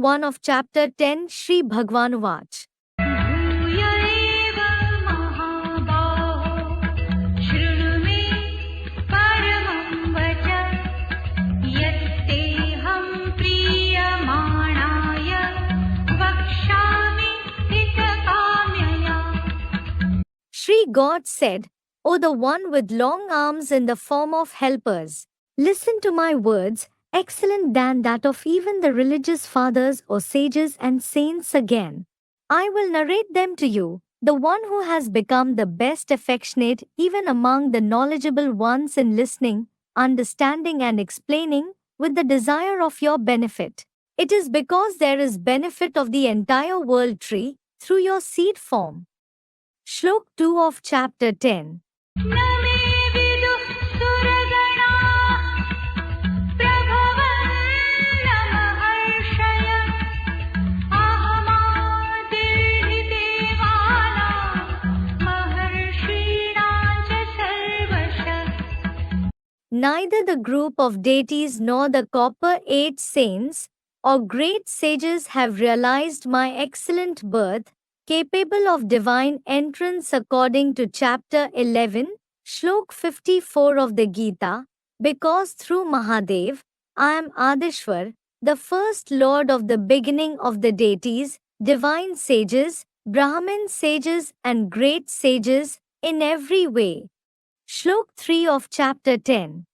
1 of chapter 10 Shri Bhagwan Vach. Shri God said, O the one with long arms in the form of helpers, listen to my words, excellent than that of even the religious fathers or sages and saints again. I will narrate them to you, the one who has become the best affectionate even among the knowledgeable ones in listening, understanding and explaining, with the desire of your benefit. It is because there is benefit of the entire world tree, through your seed form. Shlok 2 of chapter 10. Neither the group of deities nor the copper-8 saints or great sages have realized my excellent birth, capable of divine entrance according to chapter 11, Shlok 54 of the Gita, because through Mahadev, I am Adishwar, the first lord of the beginning of the deities, divine sages, Brahmin sages and great sages, in every way. Shlok 3 of chapter 10.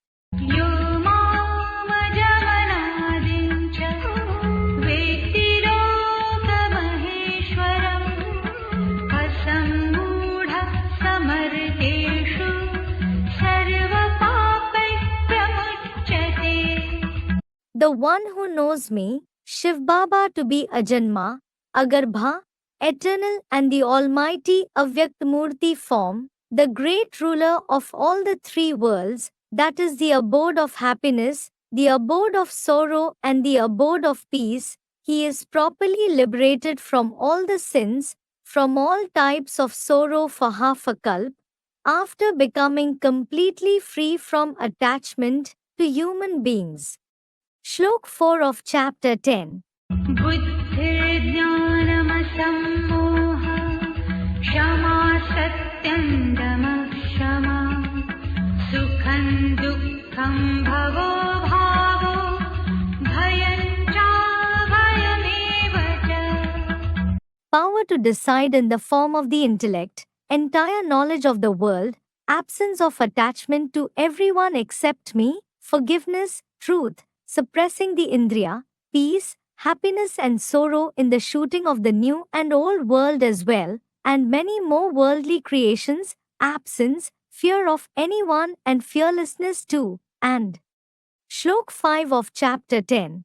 The one who knows me, Shiv Baba to be Ajanma, Agarbha, eternal and the almighty Avyaktamurti form, the great ruler of all the three worlds, that is the abode of happiness, the abode of sorrow and the abode of peace, he is properly liberated from all the sins, from all types of sorrow for half a kalp, after becoming completely free from attachment to human beings. Shlok 4 of chapter 10. Power to decide in the form of the intellect, entire knowledge of the world, absence of attachment to everyone except me, forgiveness, truth, suppressing the Indriya, peace, happiness and sorrow in the shooting of the new and old world as well, and many more worldly creations, absence, fear of anyone and fearlessness too, and Shlok 5 of chapter 10.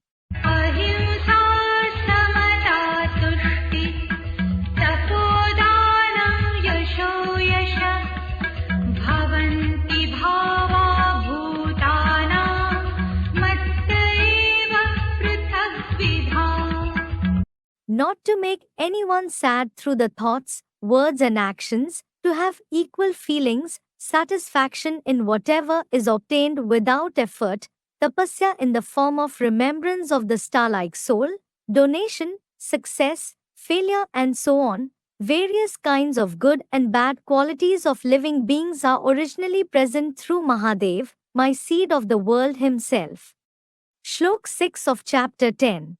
Not to make anyone sad through the thoughts, words and actions, to have equal feelings, satisfaction in whatever is obtained without effort, tapasya in the form of remembrance of the star-like soul, donation, success, failure and so on, various kinds of good and bad qualities of living beings are originally present through Mahadev, my seed of the world himself. Shlok 6 of chapter 10.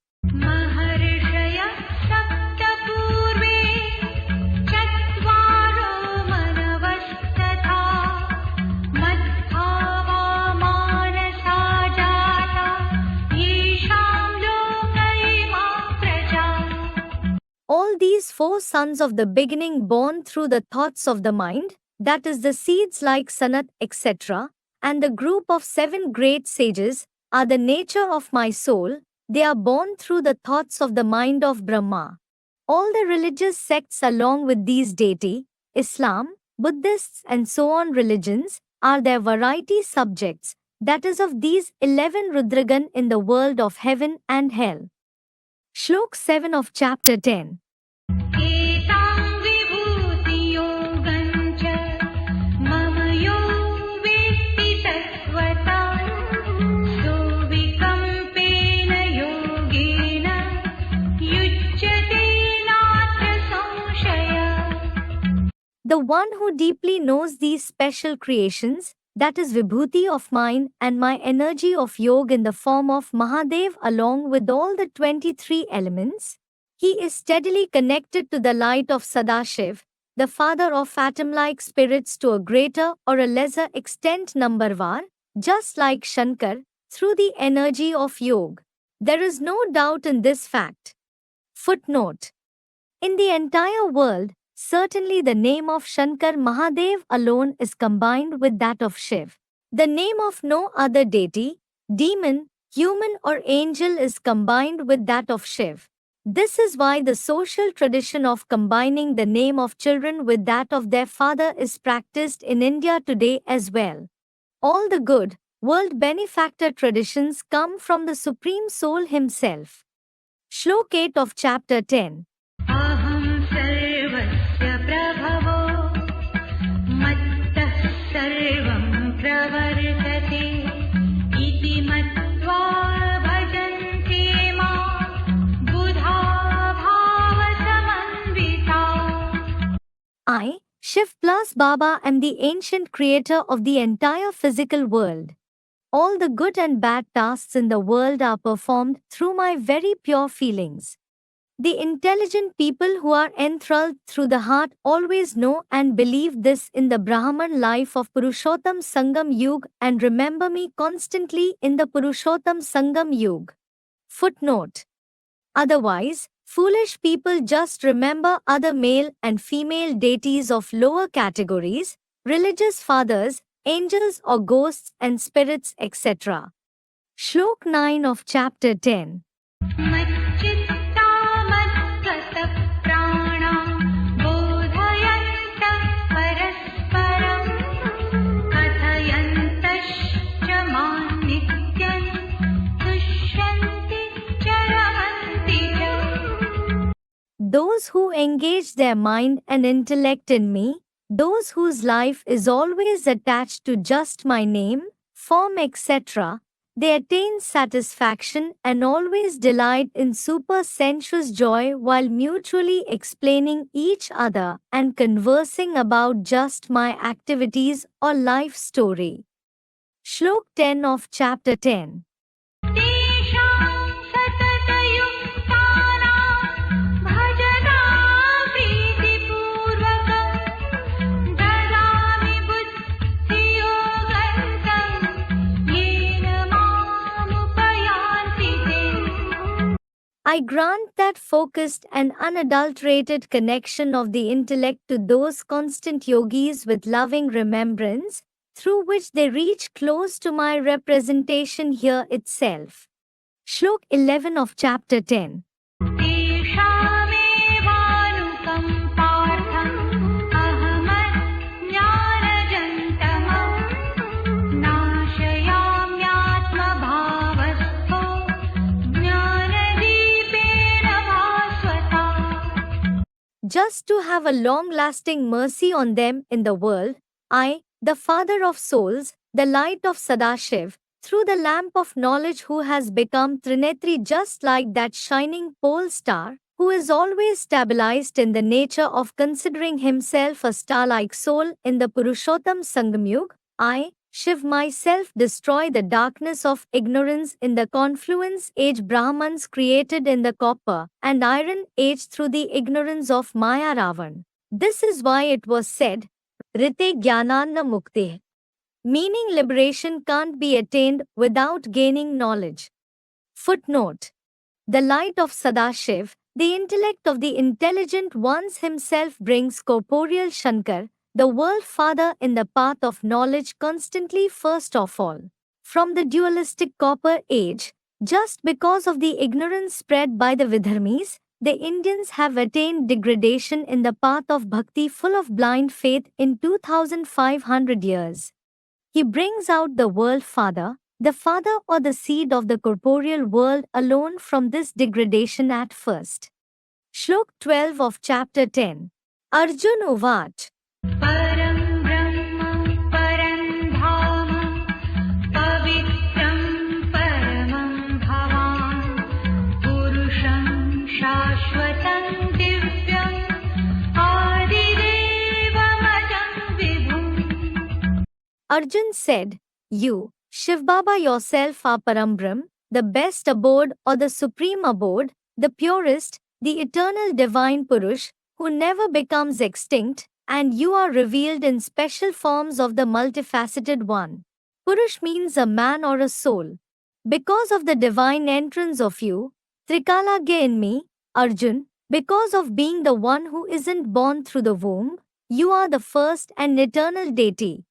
All these four sons of the beginning born through the thoughts of the mind, that is the seeds like Sanat, etc., and the group of 7 great sages, are the nature of my soul, they are born through the thoughts of the mind of Brahma. All the religious sects along with these deity, Islam, Buddhists and so on religions, are their variety subjects, that is of these 11 Rudragan in the world of heaven and hell. Shlok 7 of chapter 10. The one who deeply knows these special creations, that is Vibhuti of mine and my energy of yoga in the form of Mahadev along with all the 23 elements, he is steadily connected to the light of Sadashiv, the father of atom-like spirits to a greater or a lesser extent Numberwar, just like Shankar, through the energy of yoga. There is no doubt in this fact. Footnote. In the entire world, certainly the name of Shankar Mahadev alone is combined with that of Shiv. The name of no other deity, demon, human or angel is combined with that of Shiv. This is why the social tradition of combining the name of children with that of their father is practiced in India today as well. All the good, world benefactor traditions come from the Supreme Soul Himself. Shlok 8 of Chapter 10. Aham sarvasya prabhavo mattah sarvam pravartate iti matva bhajanti mam buddha bhava samanvita. I, Shiv plus Baba, am the ancient creator of the entire physical world. All the good and bad tasks in the world are performed through my very pure feelings. The intelligent people who are enthralled through the heart always know and believe this in the Brahman life of Purushottam Sangam Yug and remember me constantly in the Purushottam Sangam Yug. Footnote. Otherwise, foolish people just remember other male and female deities of lower categories, religious fathers, angels or ghosts and spirits, etc. Shlok 9 of Chapter 10. Macchitta mattata prana bodhayanta parasparam kathayantascha man nityan tushyanti charamanti cha. Those who engage their mind and intellect in me, those whose life is always attached to just my name, form, etc., they attain satisfaction and always delight in super-sensuous joy while mutually explaining each other and conversing about just my activities or life story. Shlok 10 of Chapter 10. Tesham satatayuktanam bhajanam prithipurvakam dadami buddhiyogantam yena mamupayanti te. I grant that focused and unadulterated connection of the intellect to those constant yogis with loving remembrance, through which they reach close to my representation here itself. Shlok 11 of Chapter 10. Teshamevanukam partham ahamat jnanajantamam nashayamyatma bhavastho jnanadipena bhaswata. Just to have a long-lasting mercy on them in the world, I, the Father of souls, the light of Sadashiv, through the lamp of knowledge who has become Trinetri just like that shining pole star, who is always stabilized in the nature of considering himself a star-like soul in the Purushottam Sangamyug, I, Shiv myself destroy the darkness of ignorance in the confluence age Brahmans created in the copper and iron age through the ignorance of Maya Ravan. This is why it was said, Rite Jnananna Mukte, meaning liberation can't be attained without gaining knowledge. Footnote. The light of Sadashiv, the intellect of the intelligent ones himself brings corporeal Shankar, the world father in the path of knowledge constantly first of all. From the dualistic copper age, just because of the ignorance spread by the Vidharmis, the Indians have attained degradation in the path of bhakti full of blind faith in 2500 years. He brings out the world father, the father or the seed of the corporeal world alone from this degradation at first. Shlok 12 of Chapter 10. Arjun Uvach. Param Brahma Param Dhama Pavitram Paramam Bhavan Purusham Shashwatam Divyam Adidevam Arjun said, You, Shiv Baba yourself are Parambrahm, the best abode or the supreme abode, the purest, the eternal divine Purush, who never becomes extinct, and you are revealed in special forms of the multifaceted one. Purush means a man or a soul. Because of the divine entrance of you, Trikalagya in me, Arjun, because of being the one who isn't born through the womb, you are the first and eternal deity.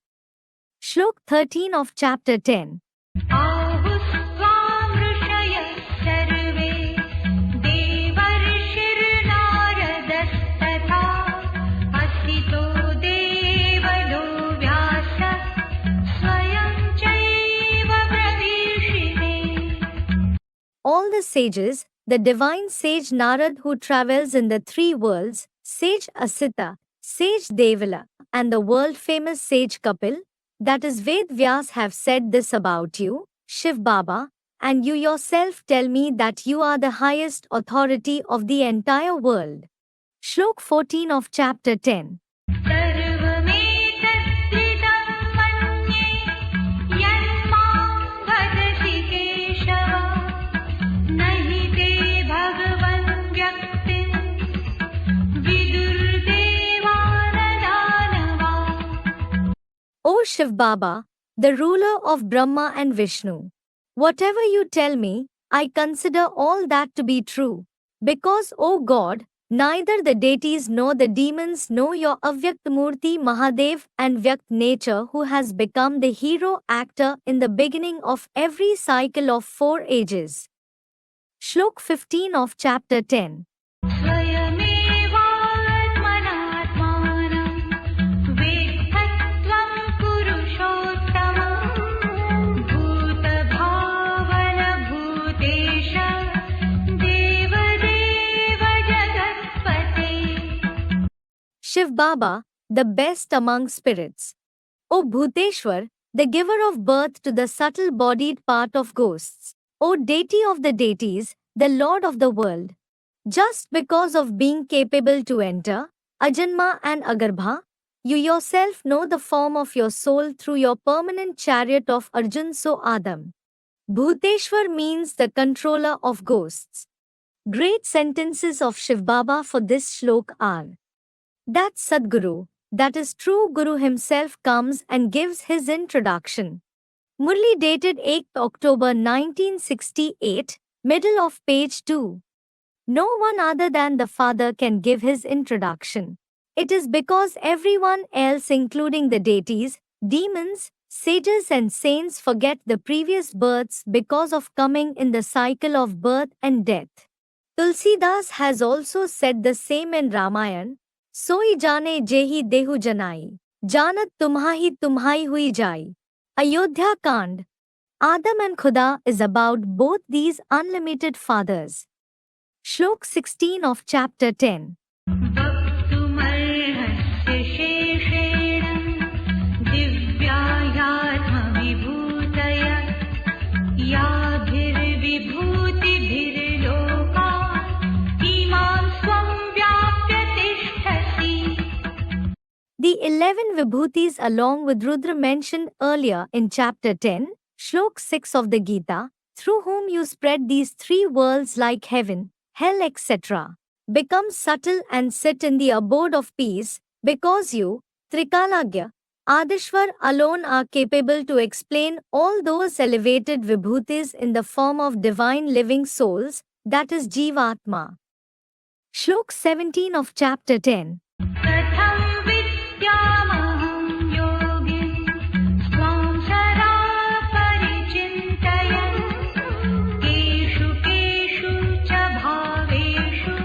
Shlok 13 of chapter 10. आहुस्त्वां ऋषयः सर्वे देवर्षिर्नारदस्तथा असितो देवलो व्यासः स्वयं चैव प्रवीशिने. All the sages, the divine sage Narad who travels in the three worlds, sage Asita, sage Devala, and the world-famous sage Kapil, that is Ved Vyas, have said this about you, Shiv Baba, and you yourself tell me that you are the highest authority of the entire world. Shlok 14 of chapter 10. सर्वमेतद्विदं मन्ये यन्मां वदसि केशव न हि ते भगवन् व्यक्तिं विदुर्देवानदानवाः. O Shiv Baba, the ruler of Brahma and Vishnu, whatever you tell me, I consider all that to be true. Because, O God, neither the deities nor the demons know your Avyakt Murti Mahadev and Vyakt nature, who has become the hero actor in the beginning of every cycle of 4 ages. Shlok 15 of chapter 10. स्वयमेवात्मनात्मानं वेत्थत्वं पुरुषोत्तमं भूतभावनभूतेश देवदेव जगत्पते. Shiv Baba, the best among spirits. O Bhuteshwar, the giver of birth to the subtle-bodied part of ghosts. O deity of the deities, the Lord of the world. Just because of being capable to enter Ajanma and Agarbha, you yourself know the form of your soul through your permanent chariot of Arjun, so Adam. Bhuteshwar means the controller of ghosts. Great sentences of Shiv Baba for this shlok are: that Sadguru, that is true Guru himself, comes and gives his introduction. Murli dated 8 October 1968, middle of page 2. No one other than the Father can give his introduction. It is because everyone else, including the deities, demons, sages and saints, forget the previous births because of coming in the cycle of birth and death. Tulsidas has also said the same in Ramayan, Soi jane jehi dehu janai, janat tumhai hui jai. Ayodhya Kand. Adam and Khuda is about both these unlimited fathers. Shlok 16 of chapter 10. वक्तुमर्हस्य शेषेण दिव्यायात्मविभूतय याभिर्विभूतिभिर्लोका इमां स्वं व्याप्य तिष्ठसि. The 11 Vibhutis, along with Rudra mentioned earlier in chapter 10, Shlok 6 of the Gita, through whom you spread these 3 worlds like heaven, hell, etc., become subtle and sit in the abode of peace, because you, Trikalagya, Adishwar, alone are capable to explain all those elevated Vibhutis in the form of divine living souls, that is Jivatma. Shlok 17 of chapter 10. कथं विद्यामहं योगिं त्वां सदा परिचिन्तयन् केषु केषु च भावेषु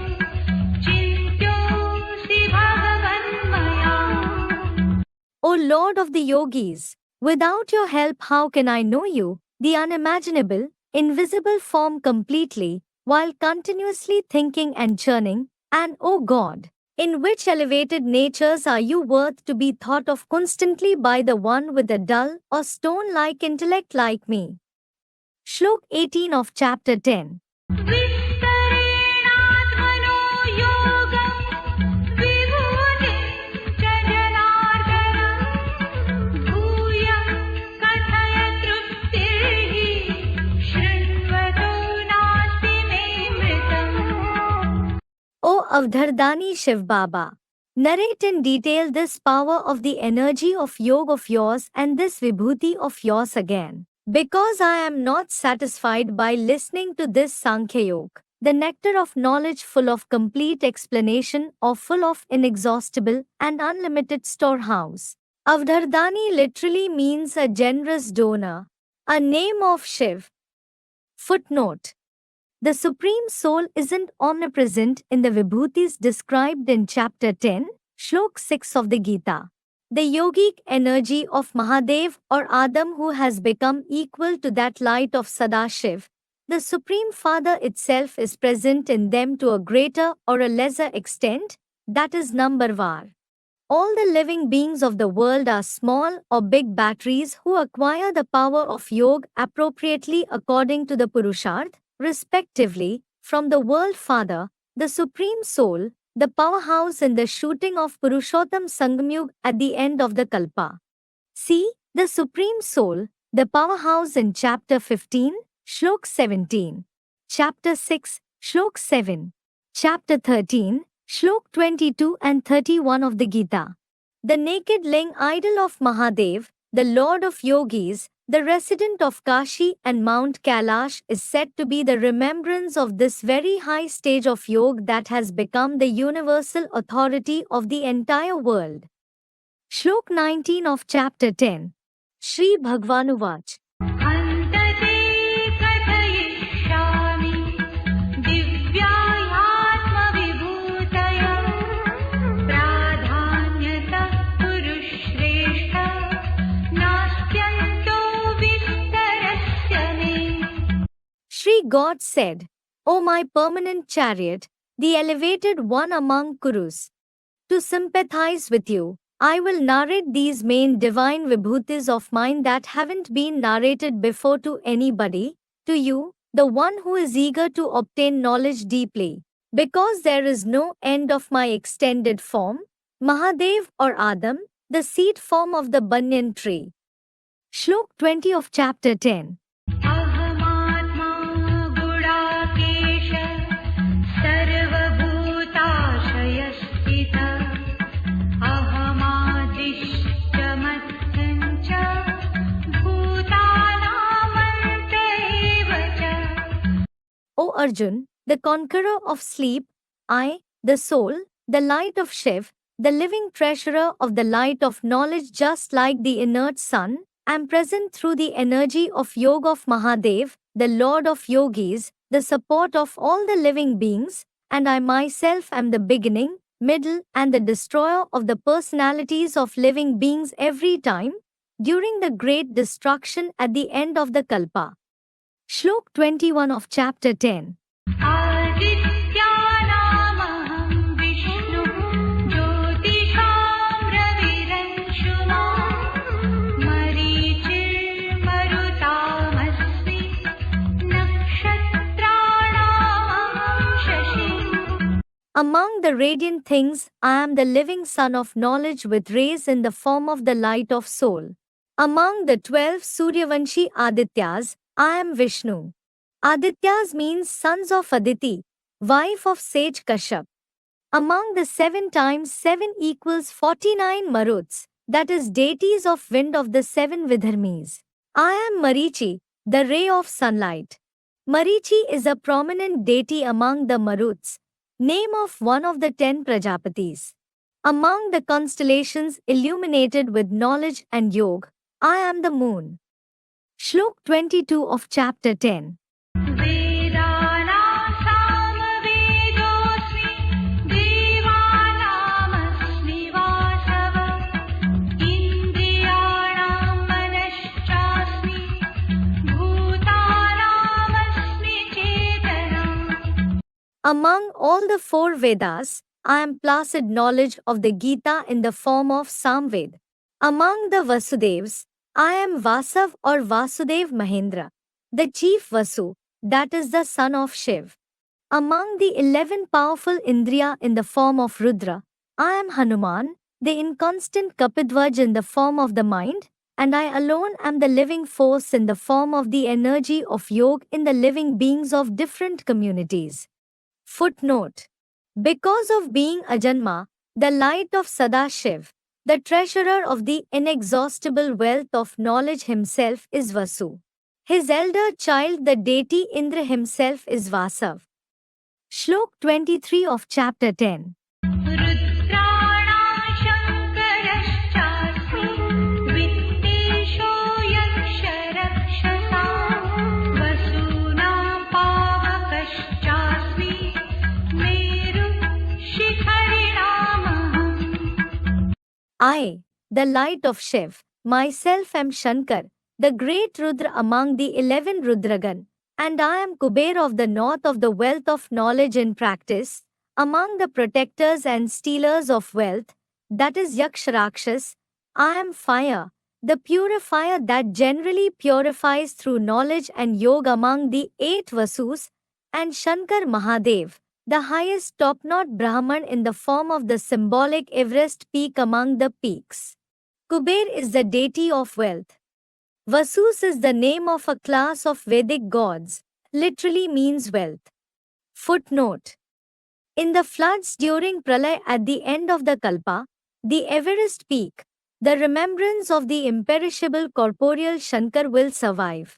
चिन्त्योऽसि भगवन्मया. O Lord of the yogis, without your help how can I know you, the unimaginable, invisible form completely, while continuously thinking and churning, and O God, in which elevated natures are you worth to be thought of constantly by the one with a dull or stone-like intellect like me? Shlok 18 of chapter 10. विस्तरेणात्मनो योगं विभूतिं च Janardan भूयं Avdhardani Shiv Baba, narrate in detail this power of the energy of yoga of yours and this vibhuti of yours again. Because I am not satisfied by listening to this Sankhya Yoga, the nectar of knowledge full of complete explanation or full of inexhaustible and unlimited storehouse. Avdhardani literally means a generous donor, a name of Shiv. Footnote: the Supreme Soul isn't omnipresent in the Vibhutis described in chapter 10, Shlok 6 of the Gita. The yogic energy of Mahadev or Adam, who has become equal to that light of Sadashiv, the Supreme Father itself, is present in them to a greater or a lesser extent, that is numbervar. All the living beings of the world are small or big batteries who acquire the power of yoga appropriately according to the Purusharth, respectively, from the World Father, the Supreme Soul, the powerhouse in the shooting of Purushottam Sangamyug at the end of the Kalpa. See, the Supreme Soul, the powerhouse in chapter 15, Shlok 17, chapter 6, Shlok 7, chapter 13, Shlok 22 and 31 of the Gita. The naked ling idol of Mahadev, the Lord of Yogis, the resident of Kashi and Mount Kailash, is said to be the remembrance of this very high stage of yoga that has become the universal authority of the entire world. Shlok 19 of chapter 10. Shri Bhagwanuvach. अन्तते कथयिष्यामि दिव्यायात्मविभूतय प्राधान्यतः पुरुषश्रेष्ठ नास्त्यन्तो विस्तरस्य may. Shri God said, O my permanent chariot, the elevated one among Kurus, to sympathize with you, I will narrate these main divine vibhutis of mine that haven't been narrated before to anybody, to you, the one who is eager to obtain knowledge deeply. Because there is no end of my extended form, Mahadev or Adam, the seed form of the banyan tree. Shlok 20 of chapter 10. अहमात्मा Gudakesh सर्वभूताशयस्थितः अहमादिश्च मध्यञ्च भूतानामन्त एव च. O Arjun, the conqueror of sleep, I, the soul, the light of Shiv, the living treasurer of the light of knowledge, just like the inert sun, am present through the energy of yoga of Mahadev, the Lord of Yogis, the support of all the living beings, and I myself am the beginning, middle, and the destroyer of the personalities of living beings every time, during the great destruction at the end of the Kalpa. Shlok 21 of chapter 10. आदित्यानामहं विष्णुः ज्योतिषां रविरंशुमां मरीचिर्मरुतामस्मि नक्षत्राणामहं शशिः. Among the radiant things, I am the living sun of knowledge with rays in the form of the light of soul. Among the 12 Suryavanshi Adityas, I am Vishnu. Adityas means sons of Aditi, wife of sage Kashyap. Among the 7 times 7 equals 49 Maruts, that is deities of wind of the 7 Vidharmis. I am Marichi, the ray of sunlight. Marichi is a prominent deity among the Maruts, name of one of the 10 Prajapatis. Among the constellations illuminated with knowledge and yoga, I am the moon. Shlok 22 of chapter 10. वेदानां सामवेदोऽस्मि देवानामस्मि वासवः इन्द्रियाणां मनश्चास्मि भूतानामस्मि चेतना. Among all the 4 Vedas, I am placid knowledge of the Gita in the form of Samved. Among the Vasudevs, I am Vasav or Vasudev Mahendra, the chief Vasu, that is the son of Shiv. Among the 11 powerful Indriya in the form of Rudra, I am Hanuman, the inconstant Kapidvaj in the form of the mind, and I alone am the living force in the form of the energy of yoga in the living beings of different communities. Footnote: Because of being Ajanma, the light of Sadashiv, the treasurer of the inexhaustible wealth of knowledge himself is Vasu. His elder child, the deity Indra himself, is Vasav. Shlok 23 of chapter 10. रुद्राणां शङ्करश्चास्मि वित्तेषो यक्षरक्षसां वसूनां पावकश्चास्मि मेरुशिखरिणामहम् I, the light of Shiv, myself am Shankar, the great Rudra among the 11 Rudragan, and I am Kuber of the north of the wealth of knowledge in practice, among the protectors and stealers of wealth, that is Yakshrakshas. I am fire, the purifier that generally purifies through knowledge and yoga among the 8 Vasus, and Shankar Mahadev, the highest top-knot Brahman in the form of the symbolic Everest peak among the peaks. Kuber is the deity of wealth. Vasus is the name of a class of Vedic gods, literally means wealth. Footnote. In the floods during Pralay at the end of the Kalpa, the Everest peak, the remembrance of the imperishable corporeal Shankar will survive.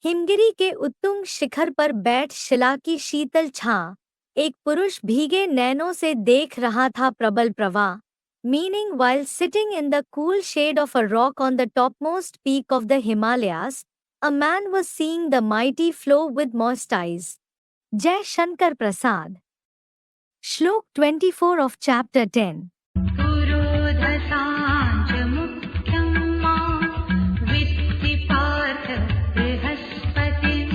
Himgiri के उत्तुंग शिखर पर बैठ शिला की शीतल छां, एक पुरुष भीगे नैनों से देख रहा था प्रबल प्रवाह, meaning while sitting in the cool shade of a rock on the topmost peak of the Himalayas, a man was seeing the mighty flow with moist eyes. Jai Shankar Prasad. Shlok 24 of chapter 10. पुरोधसाञ्च मुख्यं मां वित्ति पार्थ बृहस्पतिं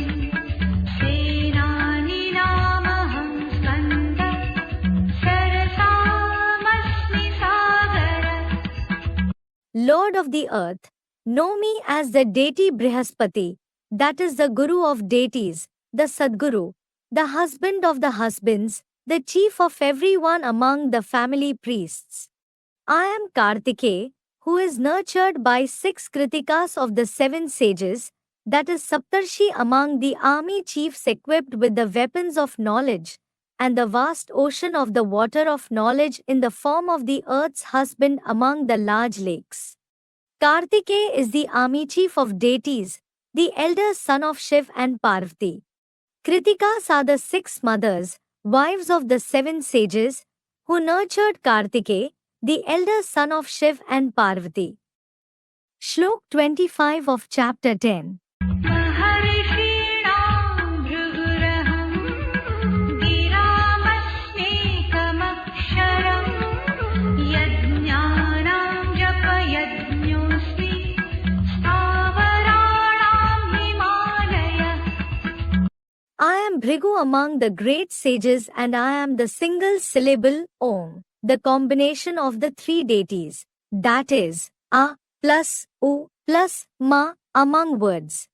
सेनानीनामहं स्कन्द सरसामस्मि सागर Lord of the earth, know me as the deity Brihaspati, that is the Guru of deities, the Sadguru, the husband of the husbands, the chief of everyone among the family priests. I am Kartikeya, who is nurtured by 6 Kritikas of the 7 sages, that is Saptarshi among the army chiefs equipped with the weapons of knowledge, and the vast ocean of the water of knowledge in the form of the earth's husband among the large lakes. Kartikeya is the army chief of deities, the elder son of Shiv and Parvati. Kritikas are the 6 mothers, wives of the 7 sages, who nurtured Kartikeya, the elder son of Shiv and Parvati. Shlok 25 of chapter 10. महर्षीणां भृगुरहं गिरामस्मेकमक्षरं यज्ञानां जपयज्ञोऽस्मि स्थावराणां हिमालयः I am Bhrigu among the great sages and I am the single syllable Om, the combination of the 3 deities, that is, A plus U plus Ma among words.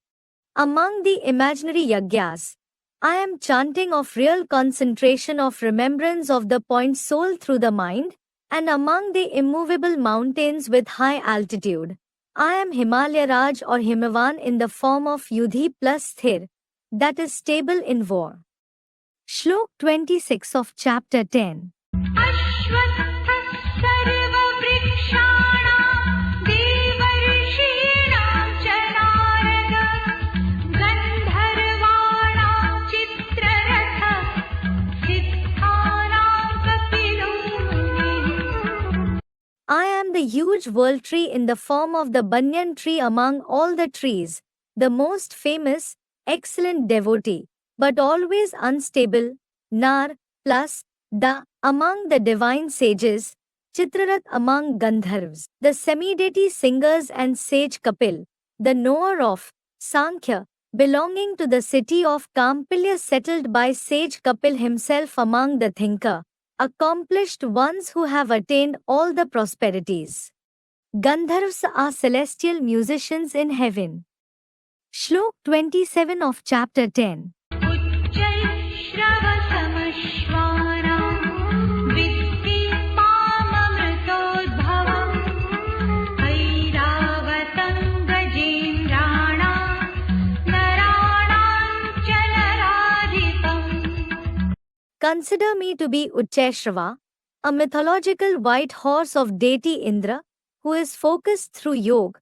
Among the imaginary yagyas, I am chanting of real concentration of remembrance of the point soul through the mind, and among the immovable mountains with high altitude, I am Himalaya Raj or Himavan in the form of Yudhi plus Sthir, that is stable in war. Shlok 26 of chapter 10. अश्वत्थः सर्ववृक्षाणां देवर्षीणां च नारद गन्धर्वाणां चित्ररथः सिद्धानां कपिलो मुनिः I am the huge world tree in the form of the banyan tree among all the trees, the most famous, excellent devotee, but always unstable, Nar, plus, the, among the divine sages, Chitrarath among Gandharvas, the semi-deity singers and sage Kapil, the knower of Sankhya, belonging to the city of Kampilya settled by sage Kapil himself among the thinker, accomplished ones who have attained all the prosperities. Gandharvas are celestial musicians in heaven. Shlok 27 of chapter 10. उच्चैःश्रवसमश्वानां विद्धि माममृतोद्भवम् ऐरावतं गजेन्द्राणां नराणां च नराधिपम् Consider me to be Ucheshrava, a mythological white horse of deity Indra, who is focused through yoga,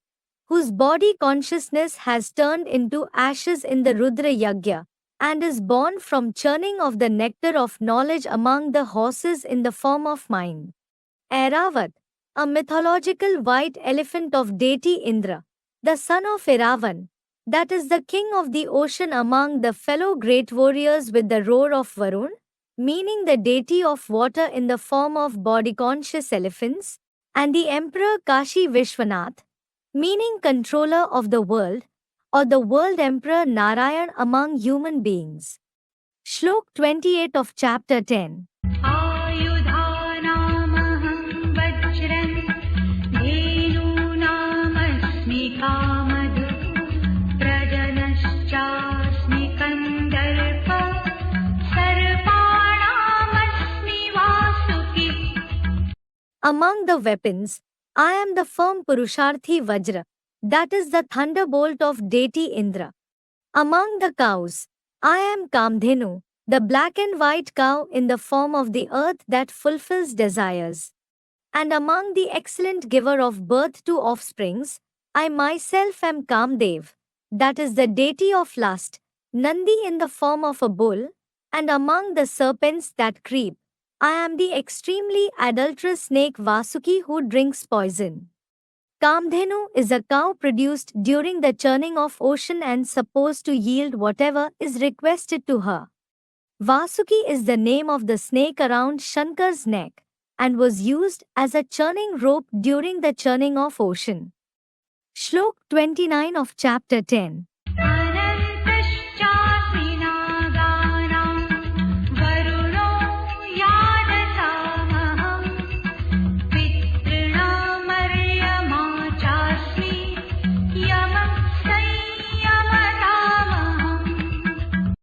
whose body consciousness has turned into ashes in the Rudra Yagya, and is born from churning of the nectar of knowledge among the horses in the form of mind. Airavat, a mythological white elephant of deity Indra, the son of Iravan, that is the king of the ocean among the fellow great warriors with the roar of Varun, meaning the deity of water in the form of body-conscious elephants, and the emperor Kashi Vishwanath, meaning controller of the world, or the world emperor Narayan among human beings. Shlok 28 of chapter 10. आयुधानामहं वज्रं धेनूनामस्मि कामधु प्रजनश्चास्मि Kandarpa सर्पाणामस्मि Vasuki. Among the weapons, I am the firm Purusharthi Vajra, that is the thunderbolt of deity Indra. Among the cows, I am Kamdhenu, the black and white cow in the form of the earth that fulfills desires. And among the excellent giver of birth to offsprings, I myself am Kamdev, that is the deity of lust, Nandi in the form of a bull, and among the serpents that creep, I am the extremely adulterous snake Vasuki who drinks poison. Kamdhenu is a cow produced during the churning of ocean and supposed to yield whatever is requested to her. Vasuki is the name of the snake around Shankar's neck and was used as a churning rope during the churning of ocean. Shlok 29 of chapter 10. अनन्तश्चास्मि नागानां वरुणो यादसामहं पितॄणामर्यमा चास्मि यमः संयमतामहम्.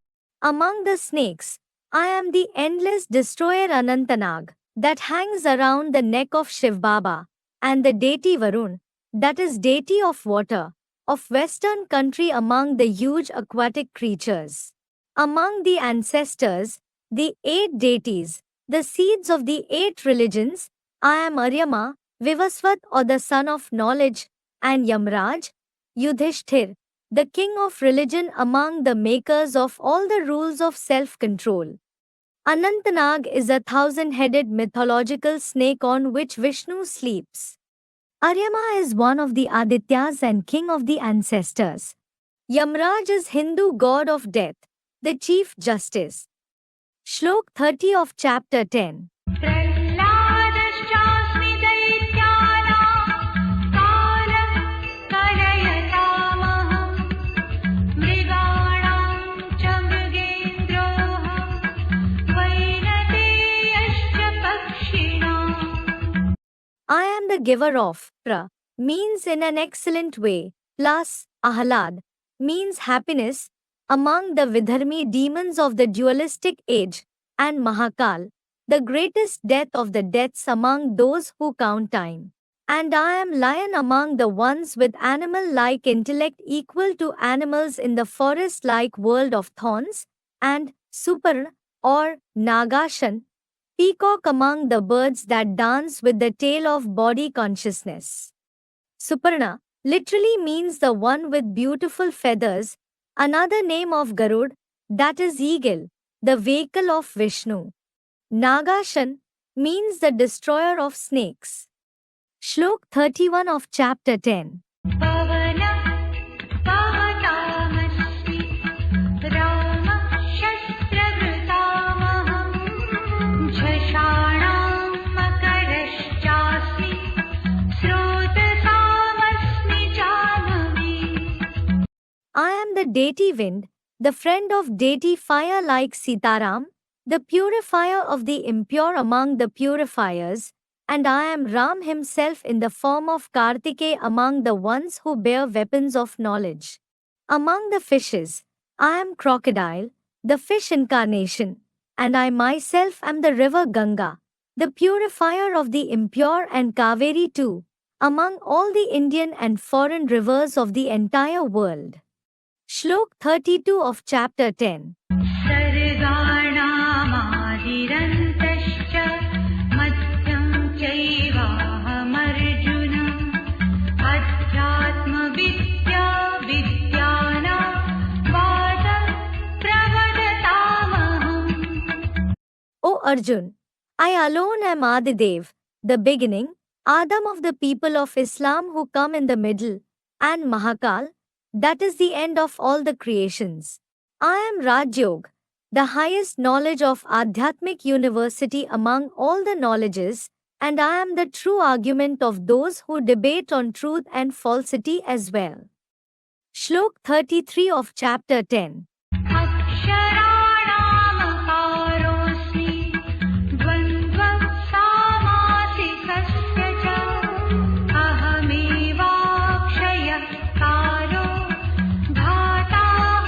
Among the snakes, I am the endless destroyer Anantanag that hangs around the neck of Shiv Baba, and the deity Varun, that is deity of water, of western country among the huge aquatic creatures. Among the ancestors, the 8 deities, the seeds of the 8 religions, I am Aryama, Vivasvat or the son of knowledge, and Yamraj, Yudhishthir, the king of religion among the makers of all the rules of self-control. Anantanag is a 1,000-headed mythological snake on which Vishnu sleeps. Aryama is one of the Adityas and king of the ancestors. Yamraj is Hindu god of death, the chief justice. Shlok 30 of chapter 10. प्रह्लादश्चास्मि दैत्यानां कालः कलयतामहं मृगाणां च मृगेन्द्रोऽहं वैनतेयश्च पक्षिणाम्. I am the giver of pra, means in an excellent way, plus ahlad, means happiness, among the Vidharmi demons of the dualistic age, and Mahakal, the greatest death of the deaths among those who count time. And I am lion among the ones with animal-like intellect equal to animals in the forest-like world of thorns, and Suparna, or Nagashan, peacock among the birds that dance with the tail of body consciousness. Suparna literally means the one with beautiful feathers, another name of Garud, that is eagle, the vehicle of Vishnu. Nagashan means the destroyer of snakes. Shlok 31 of chapter 10. पवनः पवतामस्मि रामः शस्त्रभृतामहं झषाणां मकरश्चास्मि स्रोतसामस्मि Jahnavi. I am the deity wind, the friend of deity fire like Sitaram, the purifier of the impure among the purifiers, and I am Ram himself in the form of Kartikeya among the ones who bear weapons of knowledge. Among the fishes, I am crocodile, the fish incarnation, and I myself am the river Ganga, the purifier of the impure, and Kaveri too, among all the Indian and foreign rivers of the entire world. Shlok 32 of chapter 10. सर्गाणामादिमध्यं Arjun, I alone am Adidev, the beginning, Adam of the people of Islam who come in the middle, and Mahakal, that is the end of all the creations. I am Rajyog, the highest knowledge of Adhyatmic University among all the knowledges, and I am the true argument of those who debate on truth and falsity as well. Shlok 33 of chapter 10. अक्षराणामकारोऽस्मि द्वन्द्वः सामासिकस्य च अहमेवाक्षयः कालो धाताः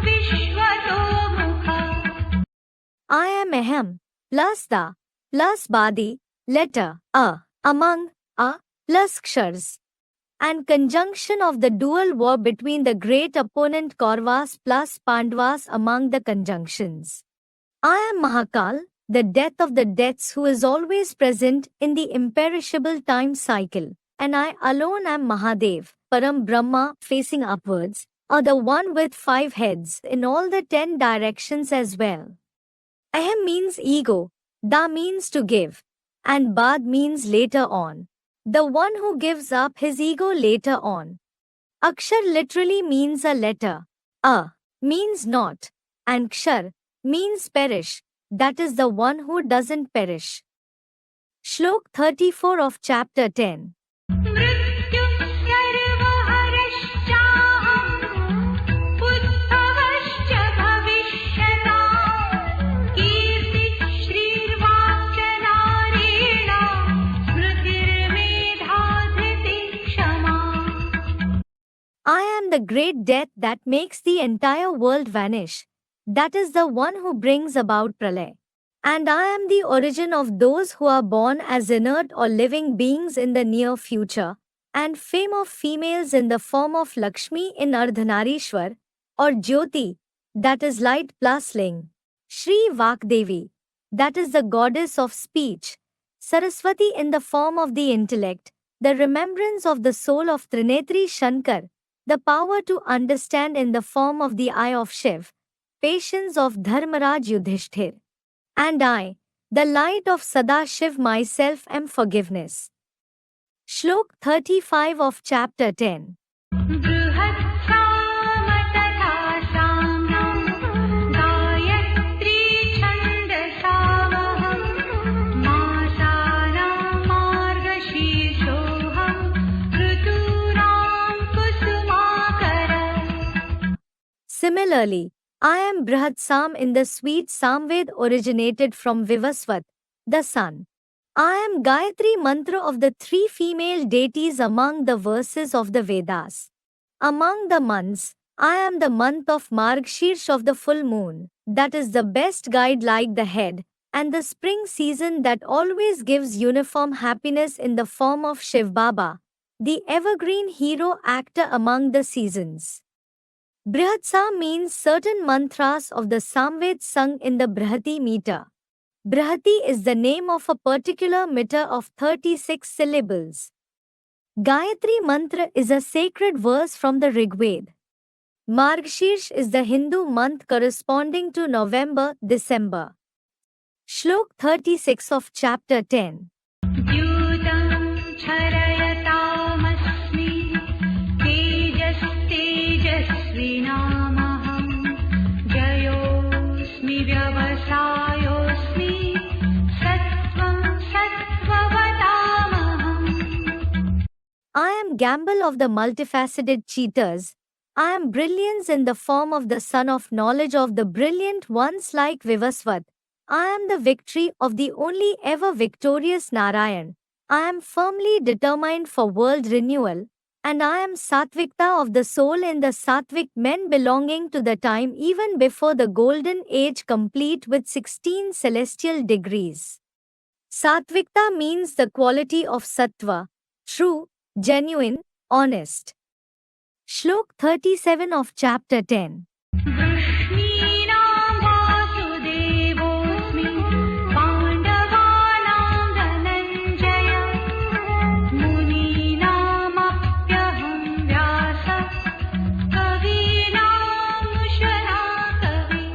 विश्वतो मुखः I am Ahem, plus the, plus Badi, letter A, among A, plus Kshars, and conjunction of the dual war between the great opponent Kauravas plus Pandavas among the conjunctions. I am Mahakal, the death of the deaths who is always present in the imperishable time cycle, and I alone am Mahadev, Param Brahma facing upwards, or the one with 5 heads in all the 10 directions as well. Ahem means ego, Da means to give, and Bad means later on. The one who gives up his ego later on. Akshar literally means a letter. A means not, and Kshar means perish, that is the one who doesn't perish. Shlok 34 of chapter 10. मृत्युः सर्वहरश्चाहम् उद्भवश्च भविष्यताम् कीर्तिः श्रीर्वाक्च नारीणाम् स्मृतिर्मेधा धृतिः क्षमा I am the great death that makes the entire world vanish. That is the one who brings about pralay. And I am the origin of those who are born as inert or living beings in the near future, and fame of females in the form of Lakshmi in Ardhanarishwar, or Jyoti, that is light plus ling. Shri Vakdevi, that is the goddess of speech. Saraswati in the form of the intellect, the remembrance of the soul of Trinetri Shankar, the power to understand in the form of the eye of Shiv, patience of Dharmaraj Yudhishthir. And I, the light of Sadashiv myself am forgiveness. Shlok 35 of chapter 10. बृहत्साम तथा साम्नां Gayatri छन्दसामहं मासानां मार्गशीर्षोऽहं ऋतूनां कुसुमाकरः Similarly, I am Brihatsam in the sweet Samved originated from Vivasvat, the sun. I am Gayatri mantra of the 3 female deities among the verses of the Vedas. Among the months, I am the month of Margshirsh of the full moon, that is the best guide like the head, and the spring season that always gives uniform happiness in the form of Shiv Baba, the evergreen hero actor among the seasons. Brihatsa means certain mantras of the Samved sung in the Brihati meter. Brihati is the name of a particular meter of 36 syllables. Gayatri mantra is a sacred verse from the Rigved. Margshirsh is the Hindu month corresponding to November-December. Shlok 36 of chapter 10. द्यूतं छरयतामस्मि तेजस्तेजस्विनामहं जयोऽस्मि व्यवसायोऽस्मि सत्त्वं सत्त्ववतामहम् I am Gamble of the multifaceted cheaters. I am brilliance in the form of the sun of knowledge of the brilliant ones like Vivasvat. I am the victory of the only ever victorious Narayan. I am firmly determined for world renewal, and I am Satvikta of the soul in the Satvik men belonging to the time even before the golden age complete with 16 celestial degrees. Satvikta means the quality of Sattva, true, genuine, honest. Shlok 37 of chapter 10. वृष्णीनां वासुदेवोऽस्मि पाण्डवानां धनञ्जय मुनीनामप्यहं व्यासः कवीनामुशना कवि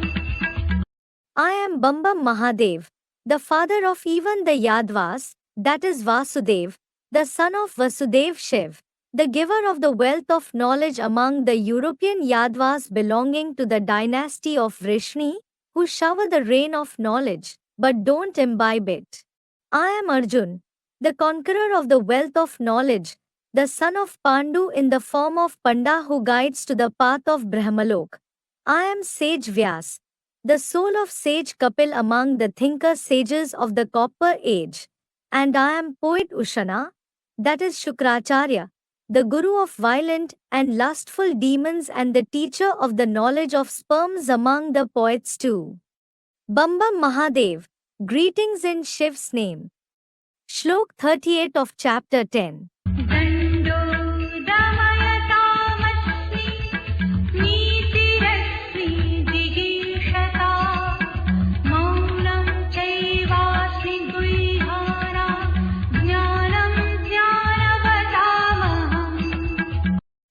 I am Bambam Mahadev, the father of even the Yadvas, that is Vasudev, the son of Vasudev Shiv, the giver of the wealth of knowledge among the European Yadvas belonging to the dynasty of Vrishni, who shower the rain of knowledge, but don't imbibe it. I am Arjun, the conqueror of the wealth of knowledge, the son of Pandu in the form of Panda who guides to the path of Brahmalok. I am sage Vyas, the soul of sage Kapil among the thinker sages of the copper age. And I am poet Ushana, that is Shukracharya, the guru of violent and lustful demons and the teacher of the knowledge of sperms among the poets too. Bambam Mahadev, greetings in Shiv's name. Shlok 38 of chapter 10. दण्डो दमयतामस्मि नीतिरस्मि जिगीषता मौनं चैवास्मि गुह्यानां ज्ञानं ज्ञानवतामहम्.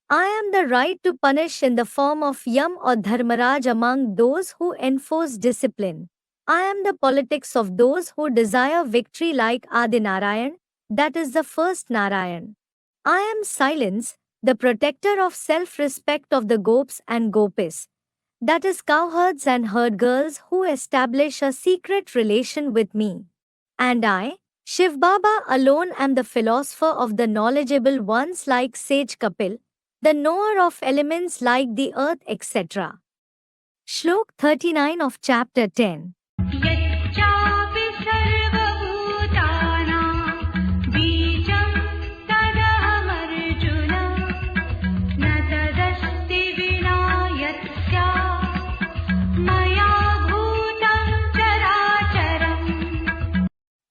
I am the right to punish in the form of Yam or Dharmaraj among those who enforce discipline. I am the politics of those who desire victory like Adinarayan, that is the first Narayan. I am silence, the protector of self-respect of the Gops and Gopis, that is cowherds and herd girls who establish a secret relation with me. And I, Shiv Baba alone am the philosopher of the knowledgeable ones like Sage Kapil, the knower of elements like the earth etc. Shlok 39 of chapter 10. यच्चापि सर्वभूतानां बीजं तदहमर्जुन न तदस्ति विना यत् स्यात् मया भूतं चराचरम्.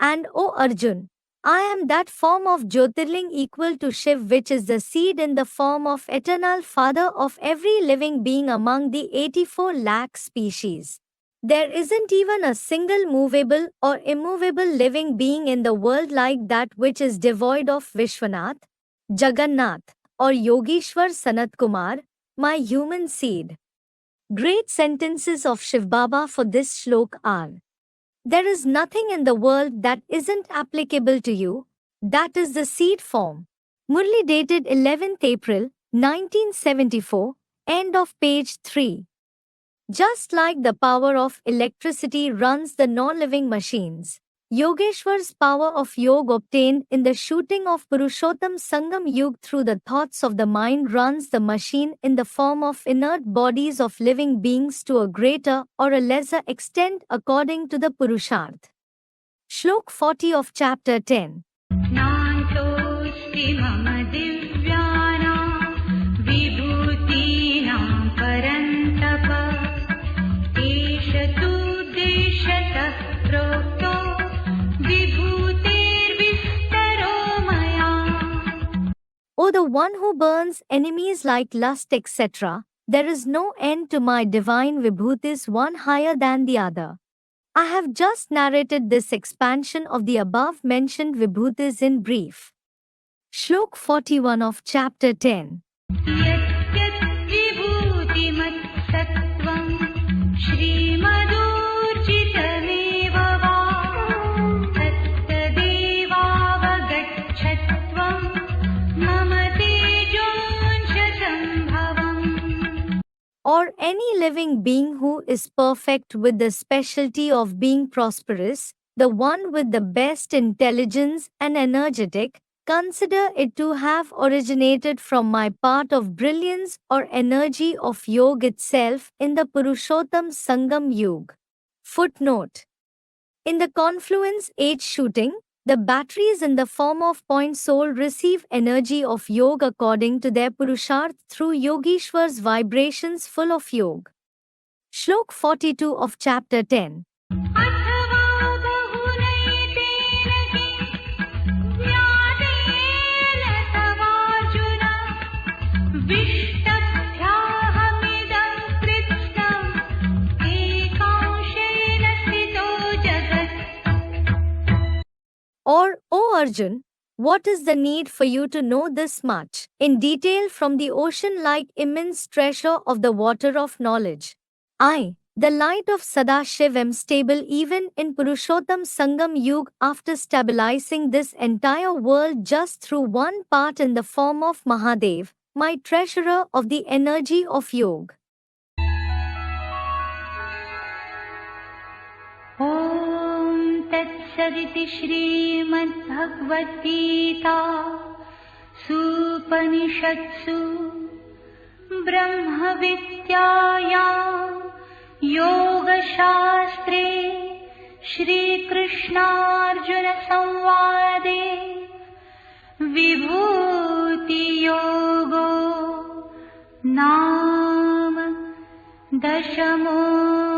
And O Arjun, I am that form of Jyotirling equal to Shiv which is the seed in the form of eternal father of every living being among the 84 lakh species. There isn't even a single movable or immovable living being in the world like that which is devoid of Vishwanath, Jagannath, or Yogeshwar Sanat Kumar, my human seed. Great sentences of Shiv Baba for this shlok are: there is nothing in the world that isn't applicable to you, that is the seed form. Murli dated 11th April, 1974, end of page 3. Just like the power of electricity runs the non-living machines, Yogeshwar's power of yoga obtained in the shooting of Purushottam Sangam Yug through the thoughts of the mind runs the machine in the form of inert bodies of living beings to a greater or a lesser extent according to the Purusharth. Shlok 40 of chapter 10. नान्तोऽस्ति मम दिव्यानां विभूतीनां परन्तप एष तु देशतः प्रोक्तो विभूतेर्विस्तरो मया. O the one who burns enemies like lust etc., there is no end to my divine vibhutis one higher than the other. I have just narrated this expansion of the above mentioned vibhutis in brief. Shlok 41 of chapter 10. यद्यद् विभूतिमत्सत्त्वं श्रीमदूर्जितमेव वा तत्तदेवावगच्छत्वं मम तेजोंशसम्भवम्. Or any living being who is perfect with the specialty of being prosperous, the one with the best intelligence and energetic, consider it to have originated from my part of brilliance or energy of yoga itself in the Purushottam Sangam Yuga. Footnote. In the confluence age shooting, the batteries in the form of point soul receive energy of yoga according to their Purusharth through Yogeshwar's vibrations full of yoga. Shlok 42 of chapter 10. अथवा बहुनैतेन किं ज्ञानेन तवार्जुन विष्टभ्याहमिदं कृत्स्नम् एकांशेन स्थितो जगत्. Or, O Arjun, what is the need for you to know this much in detail from the ocean-like immense treasure of the water of knowledge? I, The light of Sadashivam stable even in Purushottam Sangam Yuga after stabilizing this entire world just through one part in the form of Mahadev, my treasurer of the energy of yoga. ॐ तत्सदिति श्रीमद्भगवद्गीता सूपनिषत्सु ब्रह्मविद्यायां योगशास्त्रे श्रीकृष्णार्जुनसंवादे विभूतियोगो नाम 10मोऽध्यायः।